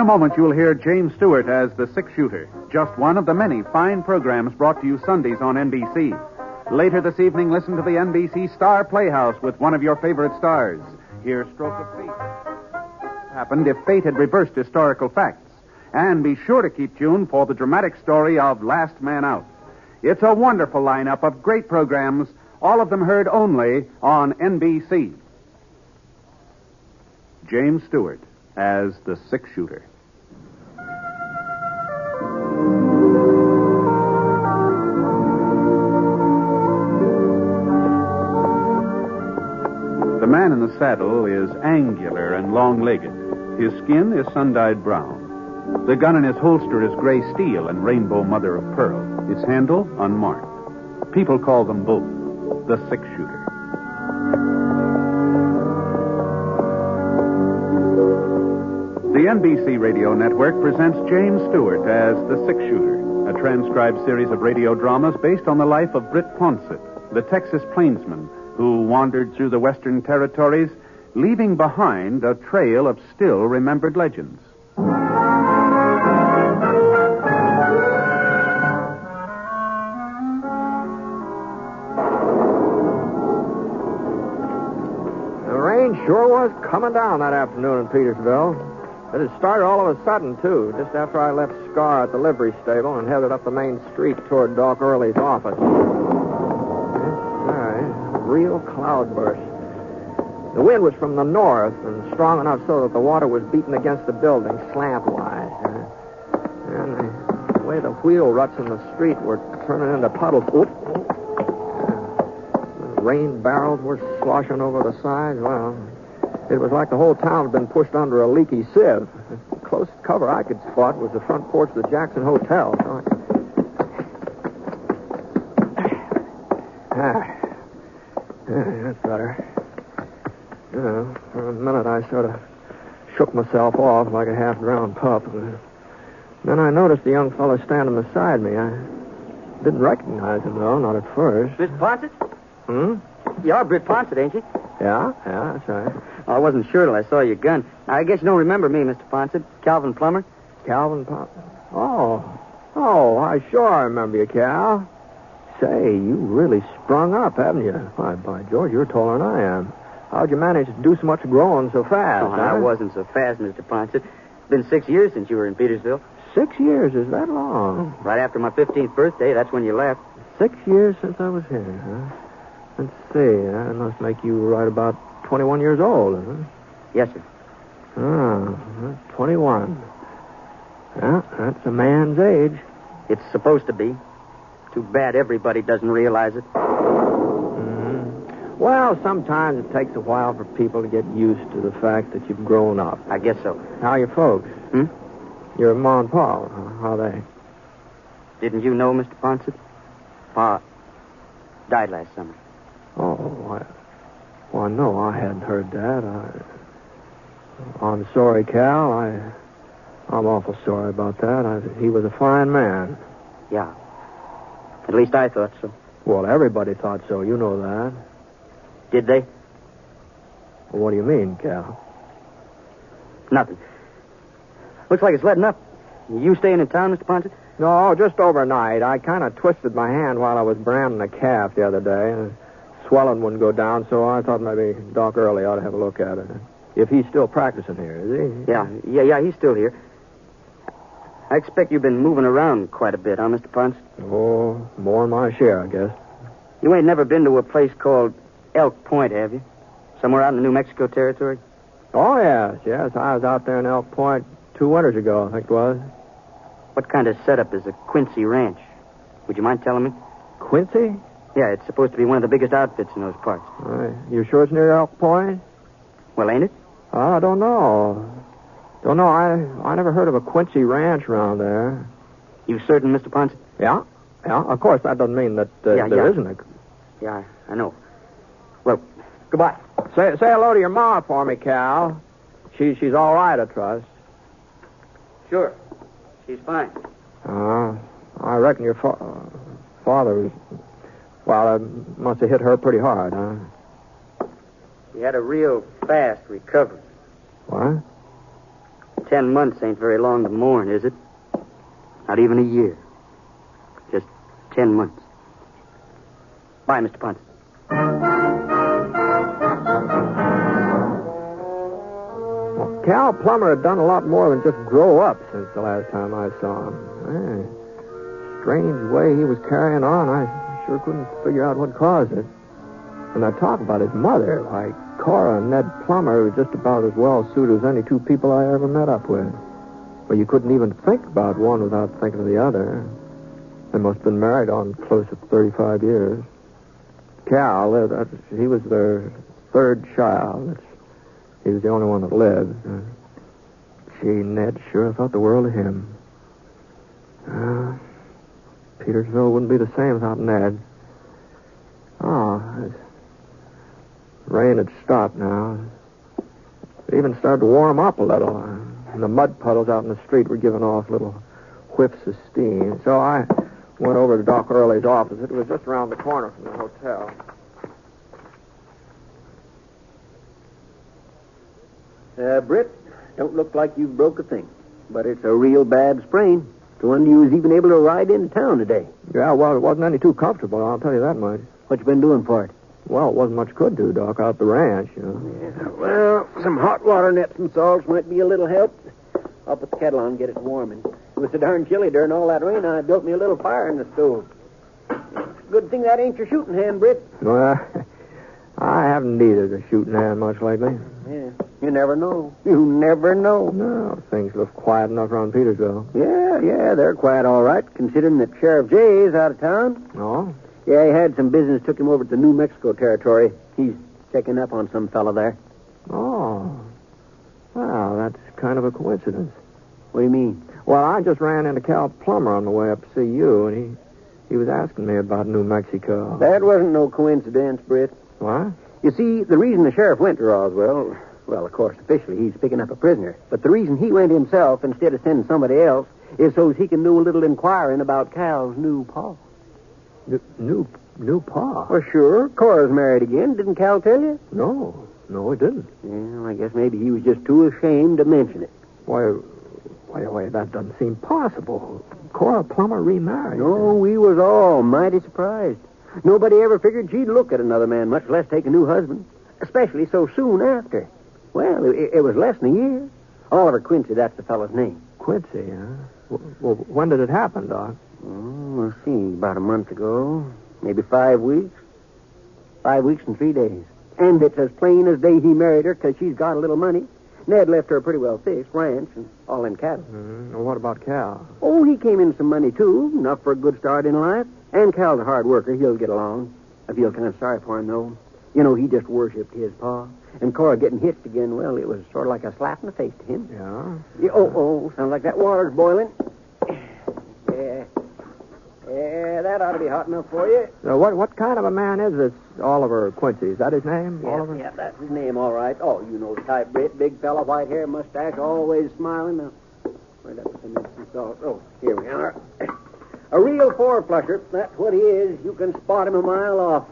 a moment, you'll hear James Stewart as the six-shooter, just one of the many fine programs brought to you Sundays on NBC. Later this evening, listen to the NBC Star Playhouse with one of your favorite stars. Hear Stroke of Fate. Happened if fate had reversed historical facts. And be sure to keep tuned for the dramatic story of Last Man Out. It's a wonderful lineup of great programs, all of them heard only on NBC. James Stewart as the six-shooter. The man in the saddle is angular and long-legged. His skin is sun-dyed brown. The gun in his holster is gray steel and rainbow mother of pearl. Its handle unmarked. People call them both the six-shooter. The NBC Radio Network presents James Stewart as the six-shooter, a transcribed series of radio dramas based on the life of Britt Ponsett, the Texas plainsman who wandered through the Western Territories, leaving behind a trail of still-remembered legends. The rain sure was coming down that afternoon in Petersville. It had started all of a sudden, too, just after I left Scar at the livery stable and headed up the main street toward Doc Early's office. Real cloudburst. The wind was from the north and strong enough so that the water was beating against the building slantwise. And the way the wheel ruts in the street were turning into puddles. The rain barrels were sloshing over the sides. Well, it was like the whole town had been pushed under a leaky sieve. The closest cover I could spot was the front porch of the Jackson Hotel. That's better. For a minute I sort of shook myself off like a half-drowned pup. Then I noticed the young fellow standing beside me. I didn't recognize him, though, not at first. Mr. Ponsett? You're Britt Ponsett, ain't you? Yeah, that's right. I wasn't sure till I saw your gun. I guess you don't remember me, Mr. Ponsett. Calvin Plummer. Calvin Plummer? Oh, I sure remember you, Cal. Say, you really sprung up, haven't you? Why, by George, you're taller than I am. How'd you manage to do so much growing so fast? I wasn't so fast, Mr. Ponsett. It's been 6 years since you were in Petersville. 6 years? Is that long? Right after my 15th birthday, that's when you left. 6 years since I was here, huh? Let's see, that must make you right about 21 years old, huh? Yes, sir. 21. Yeah, that's a man's age. It's supposed to be. Too bad everybody doesn't realize it. Well, sometimes it takes a while for people to get used to the fact that you've grown up. I guess so. How are your folks? Your ma and pa, how are they? Didn't you know, Mr. Ponsett? Pa died last summer. Oh, no, I hadn't heard that. I'm sorry, Cal. I'm awful sorry about that. He was a fine man. Yeah. At least I thought so. Well, everybody thought so. You know that. Did they? Well, what do you mean, Cal? Nothing. Looks like it's letting up. You staying in town, Mr. Ponsett? No, just overnight. I kind of twisted my hand while I was branding a calf the other day. And swelling wouldn't go down, so I thought maybe Doc Early ought to have a look at it. If he's still practicing here, is he? Yeah, he's still here. I expect you've been moving around quite a bit, huh, Mr. Ponsett? Oh, more than my share, I guess. You ain't never been to a place called Elk Point, have you? Somewhere out in the New Mexico Territory? Oh, yes. I was out there in Elk Point 2 winters ago, I think it was. What kind of setup is a Quincy ranch? Would you mind telling me? Quincy? Yeah, it's supposed to be one of the biggest outfits in those parts. You sure it's near Elk Point? Well, ain't it? I don't know. I never heard of a Quincy ranch around there. You certain, Mr. Ponsett? Yeah. Of course, that doesn't mean that there isn't a... Yeah, I know. Well, goodbye. Say hello to your ma for me, Cal. She's all right, I trust. Sure. She's fine. I reckon your father was... Well, it must have hit her pretty hard, huh? He had a real fast recovery. What? 10 months ain't very long to mourn, is it? Not even a year. Just 10 months. Bye, Mr. Ponce. Well, Cal Plummer had done a lot more than just grow up since the last time I saw him. Strange way he was carrying on. I sure couldn't figure out what caused it. And I talk about his mother, like Cora and Ned Plummer, were just about as well suited as any two people I ever met up with. Well, you couldn't even think about one without thinking of the other. They must have been married on close to 35 years. Cal, he was their third child. He was the only one that lived. Gee, Ned sure thought the world of him. Petersville wouldn't be the same without Ned. The rain had stopped now. It even started to warm up a little. And the mud puddles out in the street were giving off little whiffs of steam. So I went over to Doc Early's office. It was just around the corner from the hotel. Britt, don't look like you've broke a thing. But it's a real bad sprain. The one you was even able to ride into town today. Yeah, well, it wasn't any too comfortable, I'll tell you that much. What you been doing for it? Well, it wasn't much could do, Doc, out at the ranch, you know. Yeah, well, some hot water nets and salts might be a little help. I'll put the kettle on and get it warming. It was so darn chilly during all that rain, I built me a little fire in the stove. Good thing that ain't your shooting hand, Britt. Well, I haven't needed a shooting hand much lately. Yeah, you never know. You never know. No, things look quiet enough around Petersville. Yeah, they're quiet all right, considering that Sheriff Jay is out of town. Oh? Yeah, he had some business, took him over to the New Mexico territory. He's checking up on some fella there. Oh. Well, that's kind of a coincidence. What do you mean? Well, I just ran into Cal Plummer on the way up to see you, and he was asking me about New Mexico. That wasn't no coincidence, Britt. What? You see, the reason the sheriff went to Roswell, well, of course, officially he's picking up a prisoner, but the reason he went himself instead of sending somebody else is so he can do a little inquiring about Cal's new pa. New pa? Well, sure. Cora's married again. Didn't Cal tell you? No, he didn't. Well, I guess maybe he was just too ashamed to mention it. Why, that doesn't seem possible. Cora Plummer remarried. No, we was all mighty surprised. Nobody ever figured she'd look at another man, much less take a new husband, especially so soon after. Well, it was less than a year. Oliver Quincy, that's the fellow's name. Quincy, huh? Well, when did it happen, Doc? Let's see, about a month ago. Maybe 5 weeks. 5 weeks and 3 days. And it's as plain as day he married her because she's got a little money. Ned left her a pretty well fixed ranch and all in cattle. Well, what about Cal? Oh, he came in some money, too. Enough for a good start in life. And Cal's a hard worker. He'll get along. I feel kind of sorry for him, though. You know, he just worshipped his pa. And Cora getting hitched again, well, it was sort of like a slap in the face to him. Yeah? Sounds like that water's boiling. Yeah, that ought to be hot enough for you. So what kind of a man is this Oliver Quincy? Is that his name, Yeah, Oliver? Yeah, that's his name, all right. Oh, you know the type, Britt. Big fella, white hair, mustache, always smiling. Now, where'd that some salt? Oh, here we are. A real four-flusher. That's what he is. You can spot him a mile off.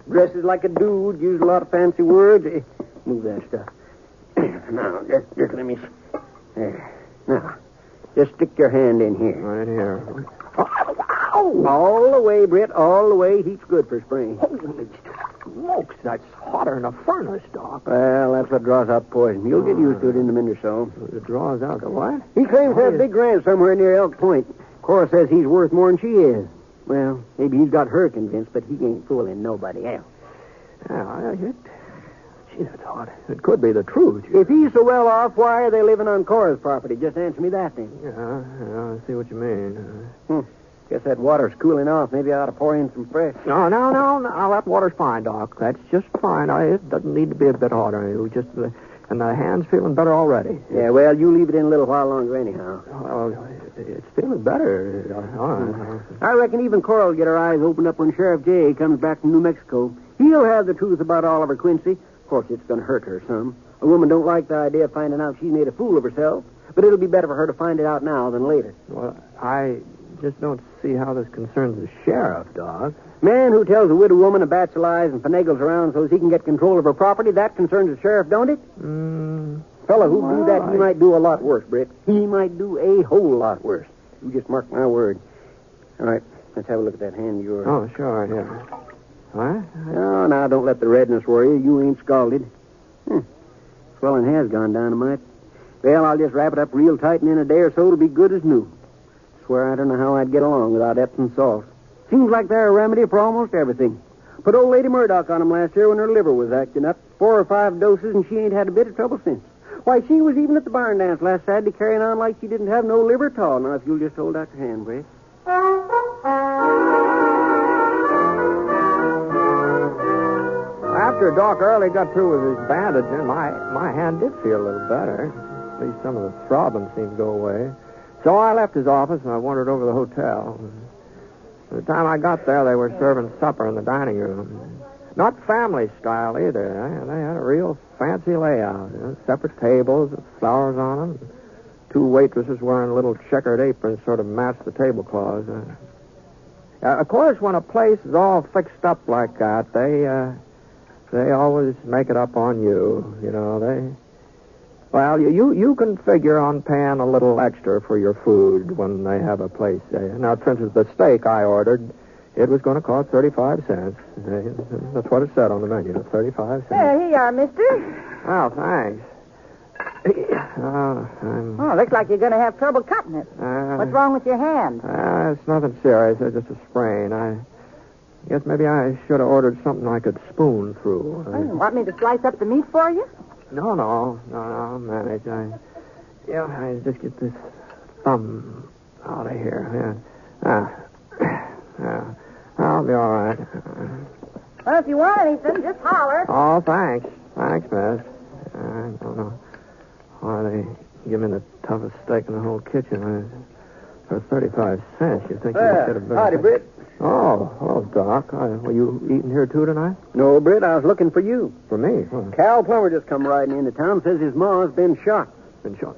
Dresses like a dude, uses a lot of fancy words. Move that stuff. Now, just let me... There. Now, just stick your hand in here. Right here. Oh, all the way, Britt, all the way. Heat's good for spring. Holy smokes, that's hotter than a furnace, Doc. Well, that's what draws out poison. You'll get used to it in a minute or so. It draws out the what? He claims to have a big ranch somewhere near Elk Point. Cora says he's worth more than she is. Well, maybe he's got her convinced, but he ain't fooling nobody else. Yeah, gee, that's hot. It could be the truth. If he's so well off, why are they living on Cora's property? Just answer me that, then. Yeah, I see what you mean. Guess that water's cooling off. Maybe I ought to pour in some fresh. No, that water's fine, Doc. That's just fine. It doesn't need to be a bit hotter. And the hand's feeling better already. Yeah, well, you leave it in a little while longer anyhow. Well, it's feeling better. I reckon even Cora will get her eyes opened up when Sheriff Jay comes back from New Mexico. He'll have the truth about Oliver Quincy. Of course, it's going to hurt her some. A woman don't like the idea of finding out she's made a fool of herself, but it'll be better for her to find it out now than later. Well, I just don't see how this concerns the sheriff, Doc. Man who tells a widow woman a batch of lies and finagles around so he can get control of her property, that concerns the sheriff, don't it? fellow who do that, he might do a lot worse, Britt. He might do a whole lot worse. You just mark my word. All right, let's have a look at that hand of yours. Oh, sure, yeah. What? Oh, now, don't let the redness worry you. You ain't scalded. Swelling has gone, Dynamite. Well, I'll just wrap it up real tight, and in a day or so it'll be good as new. Swear I don't know how I'd get along without Epsom salt. Seems like they're a remedy for almost everything. Put old Lady Murdoch on 'em last year when her liver was acting up. 4 or 5 doses, and she ain't had a bit of trouble since. Why, she was even at the barn dance last Saturday carrying on like she didn't have no liver at all. Now, if you'll just hold out your hand, Britt. After Doc Early got through with his bandaging, my hand did feel a little better. At least some of the throbbing seemed to go away. So I left his office and I wandered over to the hotel. By the time I got there, they were serving supper in the dining room. Not family style either. They had a real fancy layout. Separate tables with flowers on them. 2 waitresses wearing little checkered aprons sort of matched the tablecloths. Of course, when a place is all fixed up like that, they always make it up on you. Well, you can figure on paying a little extra for your food when they have a place. Now, for instance, the steak I ordered, it was going to cost 35 cents. That's what it said on the menu, 35 cents. Here you are, mister. Oh, thanks. Looks like you're going to have trouble cutting it. What's wrong with your hand? It's nothing serious. It's just a sprain. I guess maybe I should have ordered something I could spoon through. Want me to slice up the meat for you? No, I'll manage. I just get this thumb out of here. Yeah. I'll be all right. Well, if you want anything, just holler. Oh, thanks. Thanks, miss. I don't know why they give me the toughest steak in the whole kitchen. For 35 cents, you think you could have been... Howdy, Britt. Oh, hello, Doc. Were you eating here, too, tonight? No, Britt, I was looking for you. For me? What? Cal Plummer just come riding into town, says his ma's been shot. Been shot?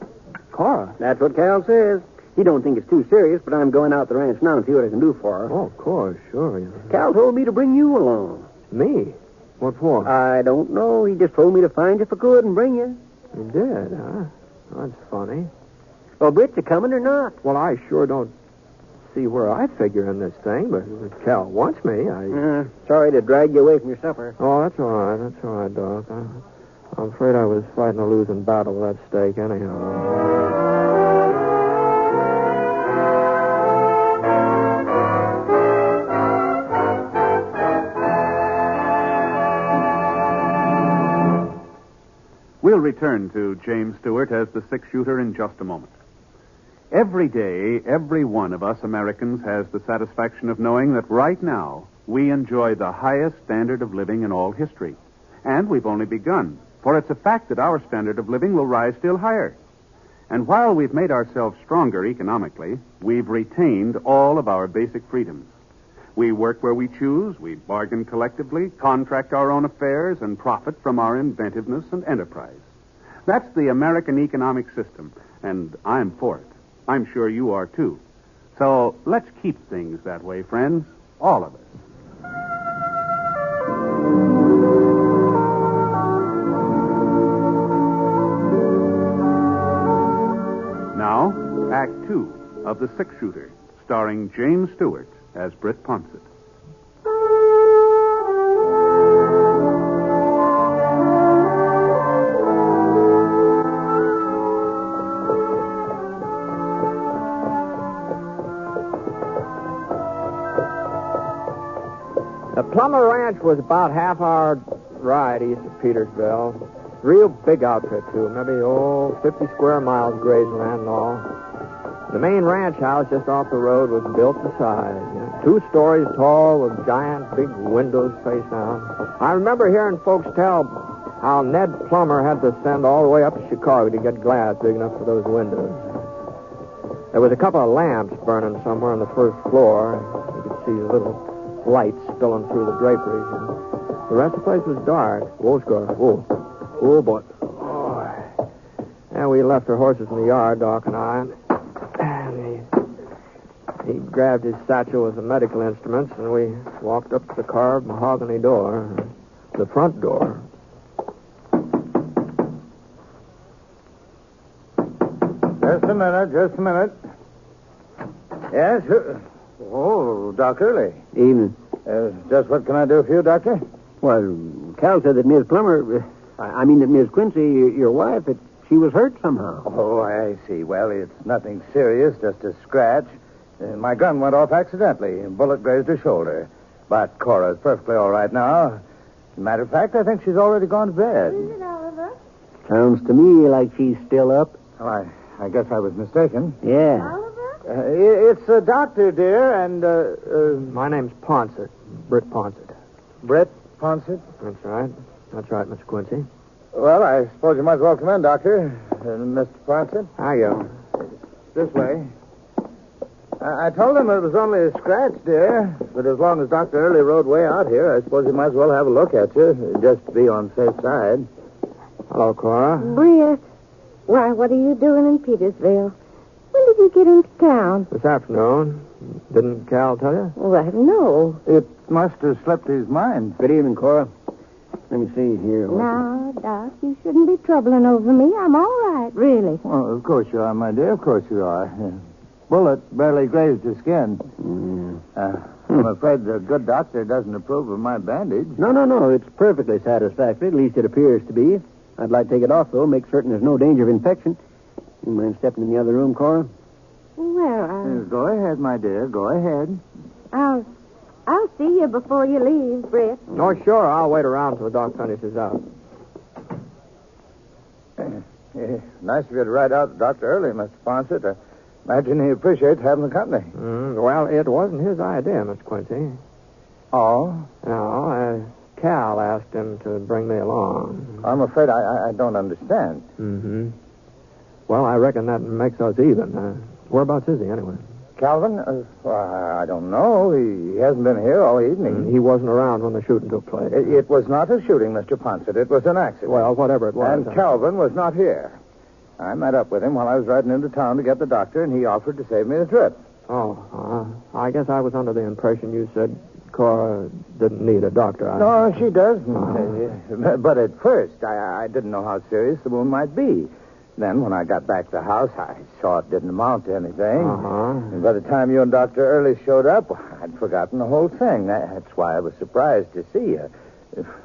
Cora? That's what Cal says. He don't think it's too serious, but I'm going out the ranch now and see what I can do for her. Oh, of course, sure. Cal told me to bring you along. Me? What for? I don't know. He just told me to find you if I could and bring you. He did, huh? That's funny. Well, Britt, you coming or not? Well, I sure don't see where I figure in this thing, but if Cal wants me, sorry to drag you away from your supper. Oh, that's all right, Doc. I'm afraid I was fighting a losing battle with that steak anyhow. We'll return to James Stewart as the 6-shooter in just a moment. Every day, every one of us Americans has the satisfaction of knowing that right now we enjoy the highest standard of living in all history. And we've only begun, for it's a fact that our standard of living will rise still higher. And while we've made ourselves stronger economically, we've retained all of our basic freedoms. We work where we choose, we bargain collectively, contract our own affairs, and profit from our inventiveness and enterprise. That's the American economic system, and I'm for it. I'm sure you are, too. So let's keep things that way, friends, all of us. Now, Act 2 of The 6-Shooter, starring James Stewart as Britt Ponsett. The Plummer Ranch was about half-hour ride east of Petersville. Real big outfit, too. Maybe, 50 square miles grazing land and all. The main ranch house just off the road was built to size. 2 stories tall with giant big windows facing out. I remember hearing folks tell how Ned Plummer had to send all the way up to Chicago to get glass big enough for those windows. There was a couple of lamps burning somewhere on the first floor. You could see little lights spilling through the draperies. The rest of the place was dark. Whoa, Scar. Whoa. Oh, boy. Oh. And we left our horses in the yard, Doc and I. And he grabbed his satchel with the medical instruments, and we walked up to the carved mahogany door, the front door. Just a minute. Yes? Oh, Doc Early. Evening. Just what can I do for you, Doctor? Well, Cal said that Miss Plummer, that Miss Quincy, your wife, that she was hurt somehow. Oh, I see. Well, it's nothing serious, just a scratch. My gun went off accidentally. A bullet grazed her shoulder. But Cora's perfectly all right now. Matter of fact, I think she's already gone to bed. Is it, Oliver? Sounds to me like she's still up. Well, I guess I was mistaken. Yeah. Oliver? It's a doctor, dear, and, My name's Ponsett. Britt Ponsett. Brett Ponsett? That's right. That's right, Mr. Quincy. Well, I suppose you might as well come in, Doctor. Mr. Ponsett? How are you? This way. I told him it was only a scratch, dear. But as long as Dr. Early rode way out here, I suppose he might as well have a look at you, just to be on the safe side. Hello, Cora. Britt. Why, what are you doing in Petersville? When did you get into town? This afternoon. Didn't Cal tell you? Well, no. It must have slipped his mind. Good evening, Cora. Let me see here. No, Doc, you shouldn't be troubling over me. I'm all right, really. Well, of course you are, my dear. Of course you are. Bullet barely grazed your skin. I'm afraid the good doctor doesn't approve of my bandage. No. It's perfectly satisfactory. At least it appears to be. I'd like to take it off, though. Make certain there's no danger of infection. You mind stepping in the other room, Cora? Well, Go ahead, my dear. Go ahead. I'll see you before you leave, Britt. Oh, sure. I'll wait around till the doc finishes out. Nice of you to ride out Dr. Early, Mr. Ponsett. I imagine he appreciates having the company. Well, it wasn't his idea, Mr. Quincy. Oh? No, Cal asked him to bring me along. I'm afraid I don't understand. Mm-hmm. Well, I reckon that makes us even. Whereabouts is he, anyway? Calvin? I don't know. He hasn't been here all evening. He wasn't around when the shooting took place. It was not a shooting, Mr. Ponsett. It was an accident. Well, whatever it was. And Calvin was not here. I met up with him while I was riding into town to get the doctor, and he offered to save me the trip. I guess I was under the impression you said Cora didn't need a doctor. No, she doesn't. But at first, I didn't know how serious the wound might be. Then, when I got back to the house, I saw it didn't amount to anything. And by the time you and Dr. Early showed up, I'd forgotten the whole thing. That's why I was surprised to see you.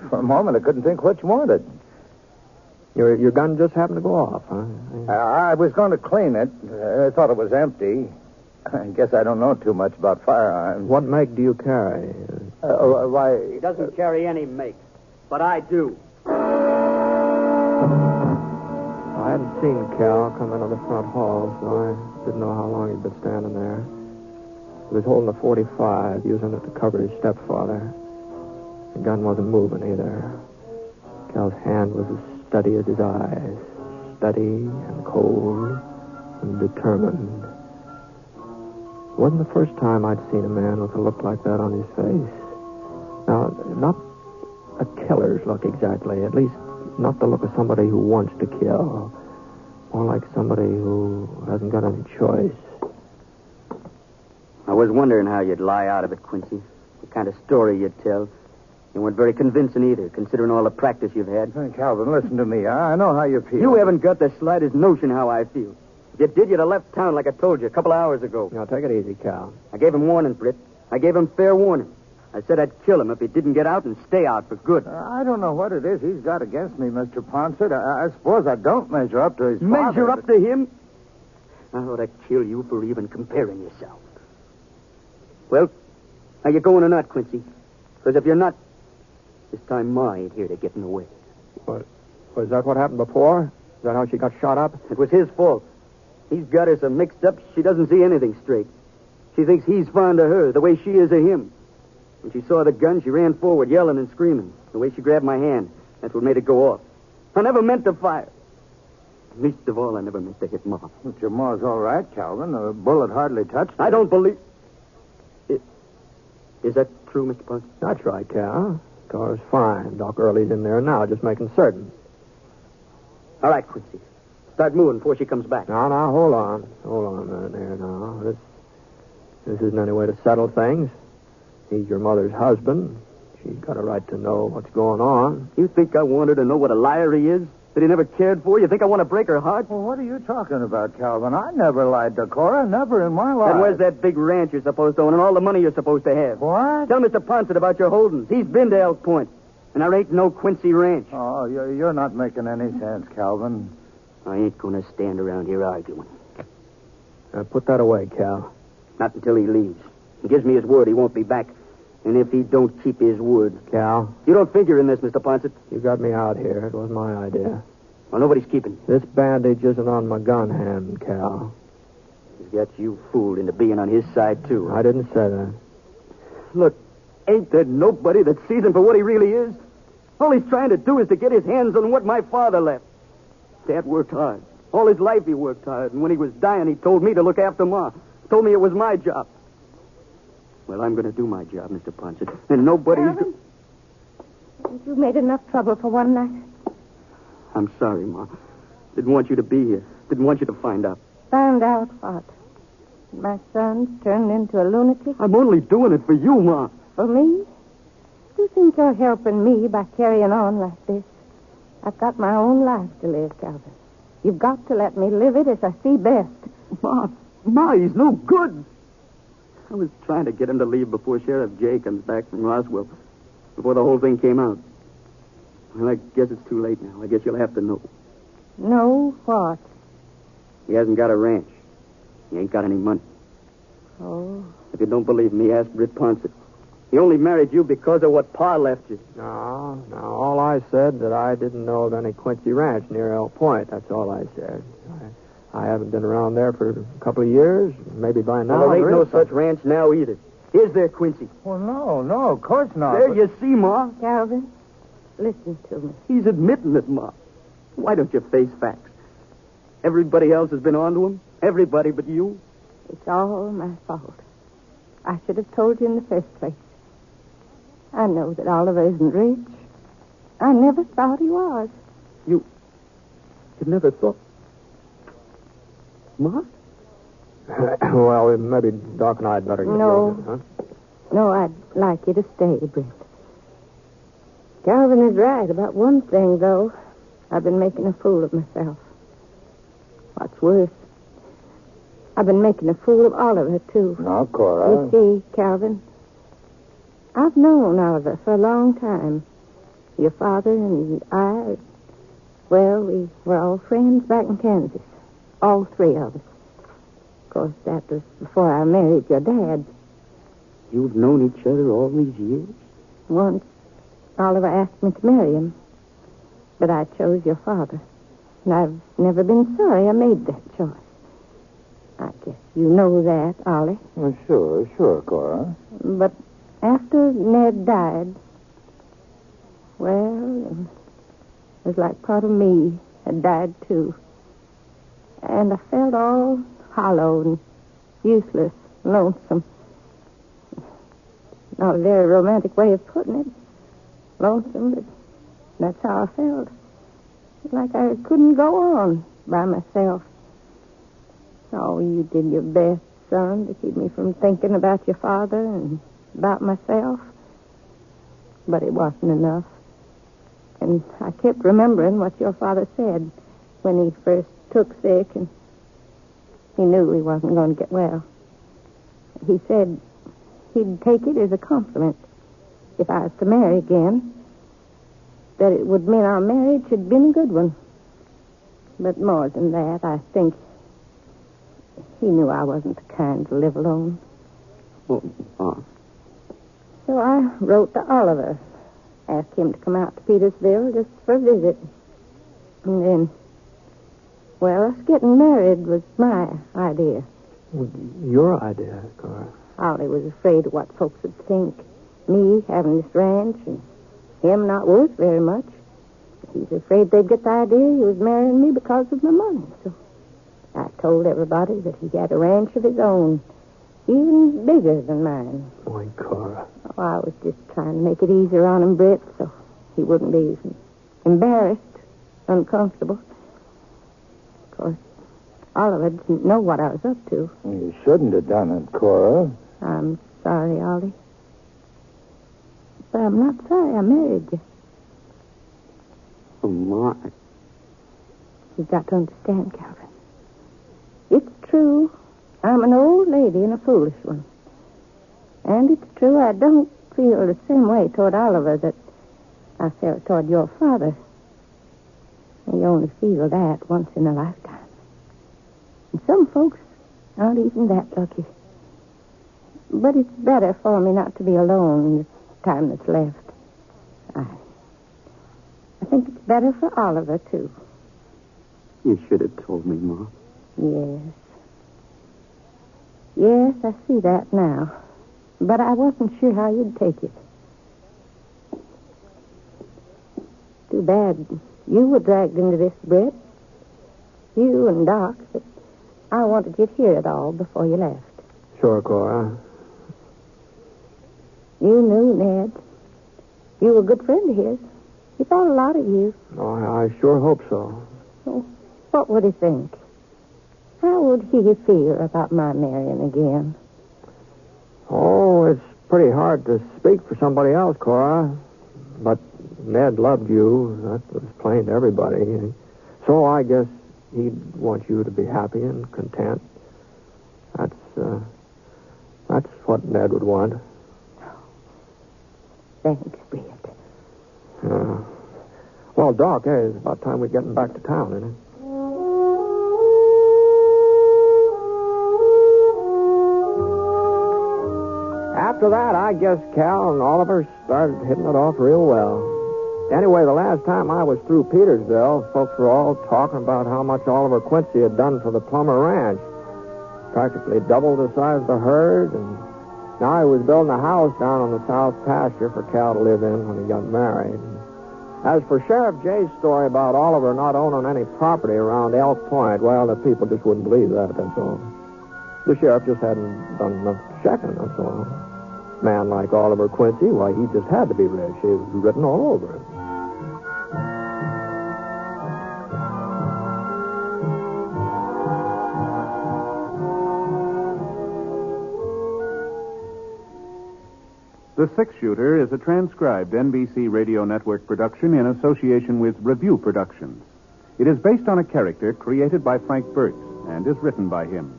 For a moment, I couldn't think what you wanted. Your gun just happened to go off, huh? I was going to clean it. I thought it was empty. I guess I don't know too much about firearms. What make do you carry? Why... He doesn't carry any make, but I do. I hadn't seen Cal come into the front hall, so I didn't know how long he'd been standing there. He was holding a .45, using it to cover his stepfather. The gun wasn't moving either. Cal's hand was as steady as his eyes. Steady and cold and determined. It wasn't the first time I'd seen a man with a look like that on his face. Now, not a killer's look exactly, at least not the look of somebody who wants to kill. More like somebody who hasn't got any choice. I was wondering how you'd lie out of it, Quincy. The kind of story you'd tell. You weren't very convincing either, considering all the practice you've had. Hey, Calvin, listen to me. I know how you feel. You haven't got the slightest notion how I feel. If you did, you'd have left town like I told you a couple of hours ago. Now, take it easy, Cal. I gave him warning, Britt. I gave him fair warning. I said I'd kill him if he didn't get out and stay out for good. I don't know what it is he's got against me, Mr. Ponsett. I suppose I don't measure up to his father. Measure up to him? I ought to kill you for even comparing yourself. Well, are you going or not, Quincy? Because if you're not, this time Ma ain't here to get in the way. What? Was that what happened before? Is that how she got shot up? It was his fault. He's got her so mixed up she doesn't see anything straight. She thinks he's fond of her the way she is of him. When she saw the gun, she ran forward, yelling and screaming. The way she grabbed my hand, that's what made it go off. I never meant to fire. Least of all, I never meant to hit Ma. But your Ma's all right, Calvin. The bullet hardly touched her. I don't believe... Is that true, Mr. Ponsett? That's right, Cal. Car's fine. Doc Early's in there now, just making certain. All right, Quincy. Start moving before she comes back. Now, hold on. Hold on a minute there now. This isn't any way to settle things. He's your mother's husband. She's got a right to know what's going on. You think I want her to know what a liar he is? That he never cared for? You think I want to break her heart? Well, what are you talking about, Calvin? I never lied to Cora. Never in my life. And where's that big ranch you're supposed to own and all the money you're supposed to have? What? Tell Mr. Ponset about your holdings. He's been to Elk Point. And there ain't no Quincy Ranch. Oh, you're not making any sense, Calvin. I ain't going to stand around here arguing. Put that away, Cal. Not until he leaves. He gives me his word he won't be back. And if he don't keep his word... Cal, You don't figure in this, Mr. Ponset. you got me out here. It was my idea. Well, nobody's keeping you. This bandage isn't on my gun hand, Cal. He's got you fooled into being on his side, too. I didn't say that. Look, ain't there nobody that sees him for what he really is? All he's trying to do is to get his hands on what my father left. Dad worked hard. All his life he worked hard. And when he was dying, he told me to look after Ma. Told me it was my job. Well, I'm going to do my job, Mr. Ponset. And nobody's... Calvin, you made enough trouble for one night. I'm sorry, Ma. Didn't want you to be here. Didn't want you to find out. Found out what? My son's turned into a lunatic? I'm only doing it for you, Ma. For me? You think you're helping me by carrying on like this? I've got my own life to live, Calvin. You've got to let me live it as I see best. Ma, he's no good. I was trying to get him to leave before Sheriff Jay comes back from Roswell. Before the whole thing came out. Well, I guess it's too late now. I guess you'll have to know. No, what? He hasn't got a ranch. He ain't got any money. Oh. If you don't believe me, ask Britt Ponset. He only married you because of what Pa left you. No. All I said that I didn't know of any Quincy Ranch near Elk Point. That's all I said. I haven't been around there for a couple of years. Maybe by now. Well, there ain't no is such ranch now either. Is there, Quincy? Well, no, of course not. There you see, Ma. Calvin, listen to me. He's admitting it, Ma. Why don't you face facts? Everybody else has been on to him. Everybody but you. It's all my fault. I should have told you in the first place. I know that Oliver isn't rich. I never thought he was. You never thought... Ma? Well, maybe Doc and I'd better get No. going, huh? No, I'd like you to stay, Britt. Calvin is right about one thing, though. I've been making a fool of myself. What's worse, I've been making a fool of Oliver, too. No, Cora. You see, Calvin, I've known Oliver for a long time. Your father and I, well, we were all friends back in Kansas. All three of us. Of course, that was before I married your dad. You've known each other all these years? Once, Oliver asked me to marry him. But I chose your father. And I've never been sorry I made that choice. I guess you know that, Ollie. Well, sure, Cora. But after Ned died, well, it was like part of me had died, too. And I felt all hollow and useless, lonesome. Not a very romantic way of putting it. Lonesome, but that's how I felt. Like I couldn't go on by myself. Oh, you did your best, son, to keep me from thinking about your father and about myself. But it wasn't enough. And I kept remembering what your father said when he first took sick and he knew he wasn't going to get well. He said he'd take it as a compliment if I was to marry again, that it would mean our marriage had been a good one. But more than that, I think he knew I wasn't the kind to live alone. Oh. So I wrote to Oliver, asked him to come out to Petersville just for a visit. And then, well, us getting married was my idea. Your idea, Cora. Ollie was afraid of what folks would think. Me having this ranch and him not worth very much. He's afraid they'd get the idea he was marrying me because of my money. So I told everybody that he had a ranch of his own, even bigger than mine. Boy, Cora. Oh, I was just trying to make it easier on him, Britt, so he wouldn't be embarrassed, uncomfortable. Of course, Oliver didn't know what I was up to. You shouldn't have done it, Cora. I'm sorry, Ollie. But I'm not sorry I married you. Oh, my. You've got to understand, Calvin. It's true. I'm an old lady and a foolish one. And it's true I don't feel the same way toward Oliver that I felt toward your father. You only feel that once in a lifetime. And some folks aren't even that lucky. But it's better for me not to be alone in the time that's left. I think it's better for Oliver, too. You should have told me, Ma. Yes. Yes, I see that now. But I wasn't sure how you'd take it. Too bad you were dragged into this, Britt. You and Doc. But I wanted you to hear it all before you left. Sure, Cora. You knew Ned. You were a good friend of his. He thought a lot of you. Oh, I sure hope so. Oh, what would he think? How would he feel about my marrying again? Oh, it's pretty hard to speak for somebody else, Cora. But Ned loved you. That was plain to everybody. So I guess he'd want you to be happy and content. That's what Ned would want. Thanks, Britt. Well, Doc, it's about time we're getting back to town, isn't it? After that, I guess Cal and Oliver started hitting it off real well. Anyway, the last time I was through Petersville, folks were all talking about how much Oliver Quincy had done for the Plummer ranch. Practically doubled the size of the herd, and now he was building a house down on the south pasture for Cal to live in when he got married. As for Sheriff Jay's story about Oliver not owning any property around Elk Point, well, the people just wouldn't believe that, that's all. The sheriff just hadn't done enough checking, that's all. A man like Oliver Quincy, why, he just had to be rich. It was written all over him. The Six-Shooter is a transcribed NBC Radio Network production in association with Review Productions. It is based on a character created by Frank Burtz and is written by him.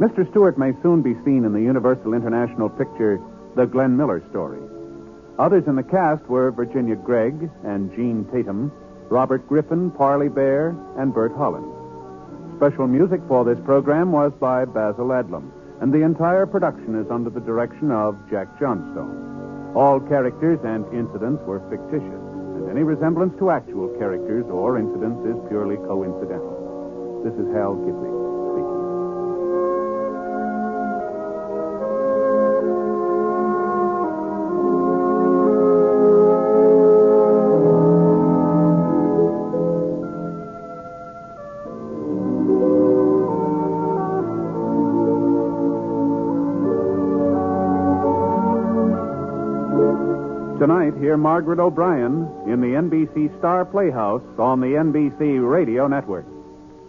Mr. Stewart may soon be seen in the Universal International picture The Glenn Miller Story. Others in the cast were Virginia Gregg and Jean Tatum, Robert Griffin, Parley Bear, and Bert Holland. Special music for this program was by Basil Adlam, and the entire production is under the direction of Jack Johnstone. All characters and incidents were fictitious, and any resemblance to actual characters or incidents is purely coincidental. This is Hal Gidley speaking. Tonight, hear Margaret O'Brien in the NBC Star Playhouse on the NBC Radio Network.